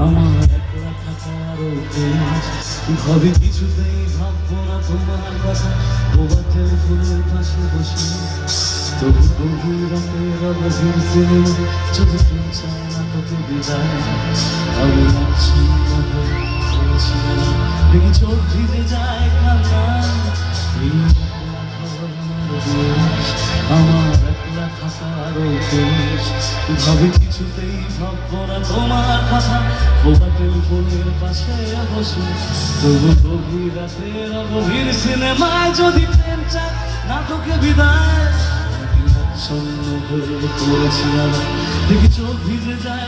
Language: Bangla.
আমার একলা থাকার অভ্যেস, ভাবি কিছুতেই ভাববো না তোমার কথা। বোবা টেলিফোনের পাশে বসে তবু গভীর রাতের অগভীর সিনেমা, যদি কেউ চায় না তোকে বিদায়, আমি আচ্ছন্ন হয়ে পড়েছিলাম, দেখি চোখ ভিজে যায় কান্নায়। এই একলা ঘর আমার দেশ, আমার একলা থাকার অভ্যেস, ভাবি কিছুতেই ভাববো না তোমার কথা। বোবা টেলিফোনের পাশে বসে তবু গভীর রাতের অগভীর সিনেমায়, যদি প্রেম চায় না তোকে বিদায়, আচ্ছন্ন হয়ে পড়েছিলাম, দেখি চোখ ভিজে যায়।